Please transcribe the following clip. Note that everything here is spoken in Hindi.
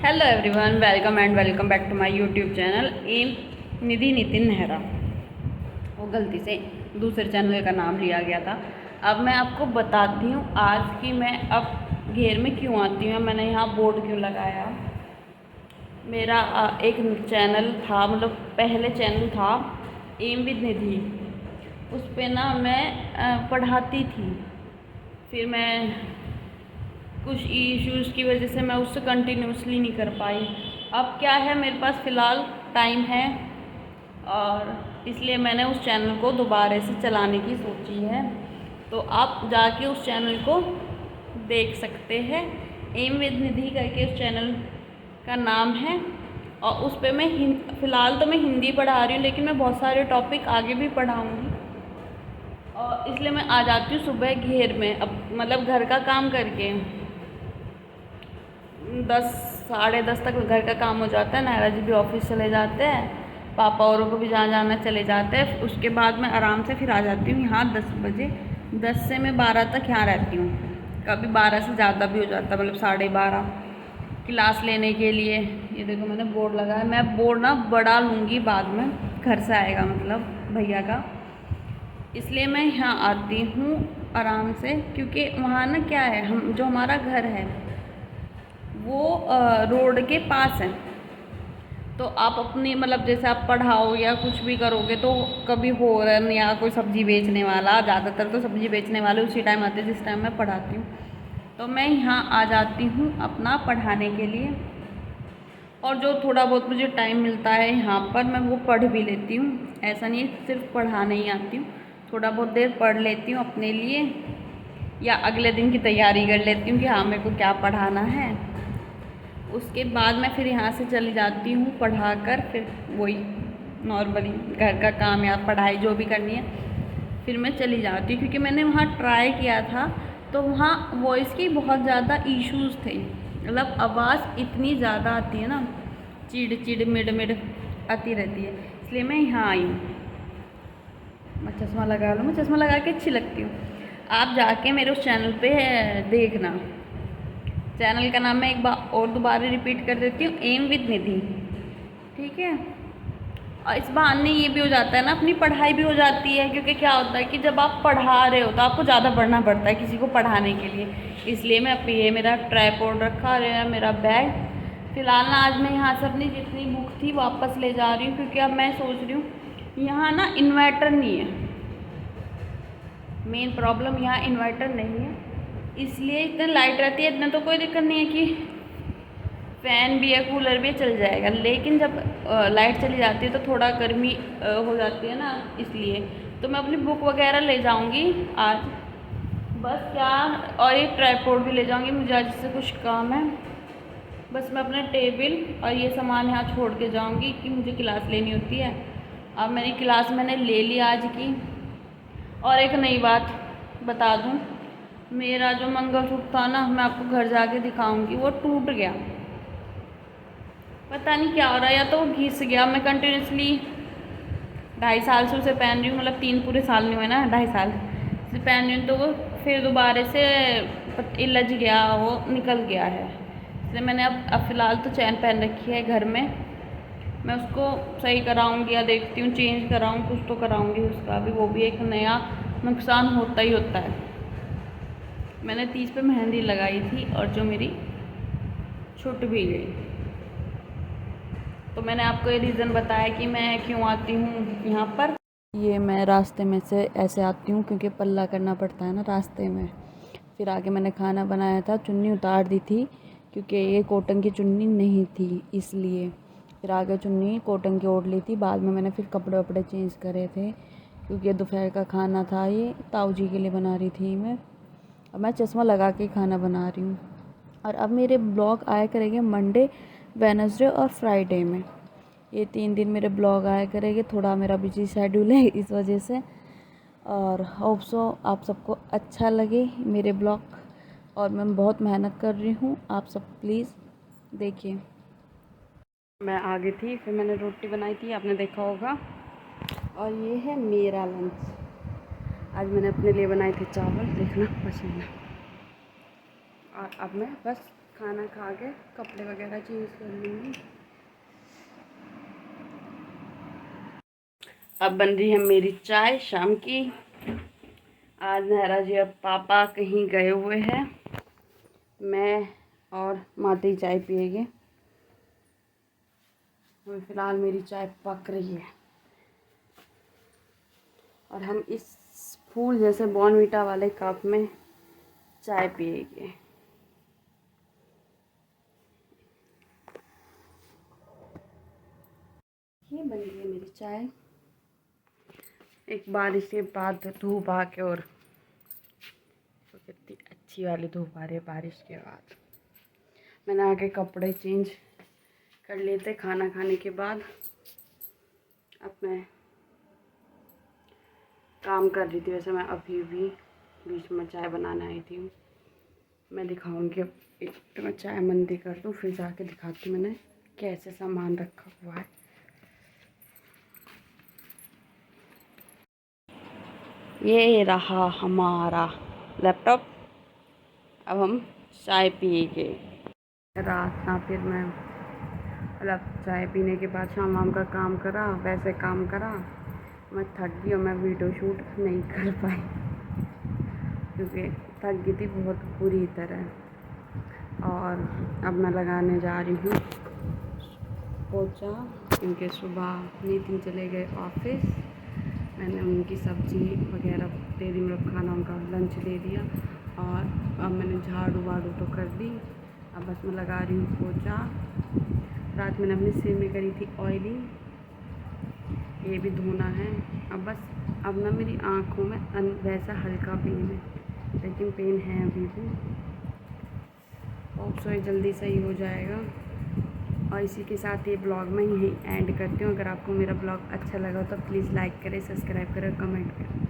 Hello everyone, welcome and welcome back to my YouTube channel am Nidhi Nitin Nehra. वो गलती से दूसरे चैनल का नाम लिया गया था। अब मैं आपको बताती हूँ आज की मैं अब घेर में क्यों आती हूँ, मैंने यहाँ बोर्ड क्यों लगाया। मेरा एक चैनल था, मतलब पहले चैनल था एम विद निधि। उस पर ना मैं पढ़ाती थी, फिर मैं कुछ इश्यूज़ की वजह से मैं उससे कंटिन्यूसली नहीं कर पाई। अब क्या है, मेरे पास फ़िलहाल टाइम है और इसलिए मैंने उस चैनल को दोबारा से चलाने की सोची है। तो आप जाके उस चैनल को देख सकते हैं। एम विद निधि करके उस चैनल का नाम है और उस पर मैं फ़िलहाल तो मैं हिंदी पढ़ा रही हूँ, लेकिन मैं बहुत सारे टॉपिक आगे भी पढ़ाऊँगी। और इसलिए मैं आ जाती हूँ सुबह घेर में, अब मतलब घर का काम करके 10 साढ़े 10 तक घर का काम हो जाता है। नायरा जी भी ऑफिस चले जाते हैं, पापा औरों को भी जहाँ जाना चले जाते हैं। उसके बाद मैं आराम से फिर आ जाती हूँ यहाँ 10 बजे। 10 से मैं 12 तक यहाँ रहती हूँ, कभी 12 से ज़्यादा भी हो जाता है, मतलब 12:30 क्लास लेने के लिए। ये देखो मैंने बोर्ड लगाया, मैं बोर्ड ना बढ़ा लूँगी बाद में, घर से आएगा मतलब भैया का, इसलिए मैं यहाँ आती हूँ आराम से। क्योंकि वहाँ ना क्या है, हम जो हमारा घर है वो रोड के पास है। तो आप अपनी मतलब जैसे आप पढ़ाओ या कुछ भी करोगे तो कभी हॉर्न या कोई सब्ज़ी बेचने वाला, ज़्यादातर तो सब्ज़ी बेचने वाले उसी टाइम आते हैं जिस टाइम मैं पढ़ाती हूँ। तो मैं यहाँ आ जाती हूँ अपना पढ़ाने के लिए, और जो थोड़ा बहुत मुझे टाइम मिलता है यहाँ पर मैं वो पढ़ भी लेती हूँ। ऐसा नहीं सिर्फ पढ़ाने ही आती हूँ, थोड़ा बहुत देर पढ़ लेती हूँ अपने लिए, या अगले दिन की तैयारी कर लेती हूँ कि हाँ मेरे को क्या पढ़ाना है। उसके बाद मैं फिर यहाँ से चली जाती हूँ पढ़ाकर, फिर वही नॉर्मली घर का काम या पढ़ाई जो भी करनी है फिर मैं चली जाती हूँ। क्योंकि मैंने वहाँ ट्राई किया था तो वहाँ वॉइस की बहुत ज़्यादा इश्यूज़ थे, मतलब आवाज़ इतनी ज़्यादा आती है ना, चिड़ चिड़ मिड मिड आती रहती है, इसलिए मैं यहाँ आई हूँ। मैं चश्मा लगा लूँ, मैं चश्मा लगा के अच्छी लगती हूँ। आप जाके मेरे उस चैनल पे देखना। चैनल का नाम मैं एक बार और दोबारा रिपीट कर देती हूँ, एम विद निधि, ठीक है। और इस बहाने ये भी हो जाता है ना, अपनी पढ़ाई भी हो जाती है। क्योंकि क्या होता है कि जब आप पढ़ा रहे हो तो आपको ज़्यादा पढ़ना पड़ता है किसी को पढ़ाने के लिए। इसलिए मैं ये मेरा ट्राइपॉड रखा है, मेरा बैग। फ़िलहाल ना आज मैं यहाँ से अपनी जितनी बुक थी वापस ले जा रही हूँ, क्योंकि अब मैं सोच रही हूँ यहाँ ना इन्वर्टर नहीं है। मेन प्रॉब्लम यहाँ इन्वर्टर नहीं है, इसलिए इतनी लाइट रहती है। इतना तो कोई दिक्कत नहीं है कि फ़ैन भी है, कूलर भी चल जाएगा, लेकिन जब लाइट चली जाती है तो थोड़ा गर्मी हो जाती है ना, इसलिए। तो मैं अपनी बुक वगैरह ले जाऊंगी आज, बस क्या, और एक ट्राइपॉड भी ले जाऊंगी, मुझे आज इससे कुछ काम है। बस मैं अपना टेबल और ये सामान यहाँ छोड़ के जाऊंगी कि मुझे क्लास लेनी होती है। अब मेरी क्लास मैंने ले ली आज की। और एक नई बात बता दूँ, मेरा जो मंगलसूत्र था ना, मैं आपको घर जाके दिखाऊंगी, वो टूट गया। पता नहीं क्या हो रहा है, या तो वो घिस गया। मैं कंटिन्यूसली 2.5 साल से उसे पहन रही हूँ, मतलब 3 पूरे साल नहीं हुए ना, 2.5 साल से पहन रही हूँ, तो वो फिर दोबारा से इलझ गया, वो निकल गया है। इसलिए मैंने अब फ़िलहाल तो चैन पहन रखी है घर में। मैं उसको सही कराऊंगी या देखती हूँ चेंज कराऊँ, कुछ तो कराऊंगी उसका भी, वो भी एक नया नुकसान होता ही होता है। मैंने 30 पे मेहंदी लगाई थी और जो मेरी छूट भी गई। तो मैंने आपको ये रीज़न बताया कि मैं क्यों आती हूँ यहाँ पर। ये मैं रास्ते में से ऐसे आती हूँ क्योंकि पल्ला करना पड़ता है ना रास्ते में। फिर आगे मैंने खाना बनाया था, चुन्नी उतार दी थी क्योंकि ये कॉटन की चुन्नी नहीं थी, इसलिए फिर आगे चुन्नी कॉटन की ओढ़ ली थी। बाद में मैंने फिर कपड़े वपड़े चेंज करे थे क्योंकि दोपहर का खाना था, ये ताऊ जी के लिए बना रही थी मैं। अब मैं चश्मा लगा के खाना बना रही हूँ। और अब मेरे ब्लॉग आया करेंगे मंडे, वेडनेसडे और फ्राइडे में। ये 3 दिन मेरे ब्लॉग आया करेंगे। थोड़ा मेरा बिजी शेड्यूल है इस वजह से, और होप सो आप सबको अच्छा लगे मेरे ब्लॉग। और मैं बहुत मेहनत कर रही हूँ, आप सब प्लीज़ देखिए। मैं आ गई थी, फिर मैंने रोटी बनाई थी, आपने देखा होगा। और ये है मेरा लंच। आज मैंने अपने लिए बनाए थे चावल, देखना पसीना। और अब मैं बस खाना खा के कपड़े वगैरह चेंज कर लूँगी। अब बन रही है मेरी चाय शाम की। आज नहरा जी अब पापा कहीं गए हुए हैं, मैं और माता ही चाय पिएंगे। और फिलहाल मेरी चाय पक रही है और हम इस फूल जैसे बॉर्नवीटा वाले कप में चाय पिएंगे। ये बन गई है मेरी चाय। एक बारिश के बाद धूप आ के, और तो कितनी अच्छी वाली धूप आ रही है बारिश के बाद। मैंने आके कपड़े चेंज कर लेते खाना खाने के बाद। अब मैं काम कर रही थी, वैसे मैं अभी भी बीच में चाय बनाने आई थी। मैं दिखाऊंगी, अब एक तो मैं चाय मंदी कर दूँ फिर जाके दिखाती हूँ मैंने कैसे सामान रखा हुआ है। ये रहा हमारा लैपटॉप। अब हम चाय पिएंगे। रात ना फिर मैं मतलब चाय पीने के बाद शाम वाम का काम करा, वैसे काम करा। मैं थक गई और मैं वीडियो शूट नहीं कर पाई क्योंकि थक गई थी बहुत बुरी तरह। और अब मैं लगाने जा रही हूँ पोछा, क्योंकि सुबह नितिन चले गए ऑफिस। मैंने उनकी सब्ज़ी वगैरह दे दी, मतलब खाना उनका लंच दे दिया। और अब मैंने झाड़ू वाड़ू तो कर दी, अब बस मैं लगा रही हूँ पोछा। रात मैंने अपने सिर में करी थी ऑयलिंग, ये भी धोना है। अब ना मेरी आँखों में वैसा हल्का पेन है, लेकिन पेन है अभी भी। होप सो ये जल्दी सही हो जाएगा। और इसी के साथ ये ब्लॉग मैं यहीं एंड करती हूँ। अगर आपको मेरा ब्लॉग अच्छा लगा तो प्लीज़ लाइक करें, सब्सक्राइब करें, कमेंट करें।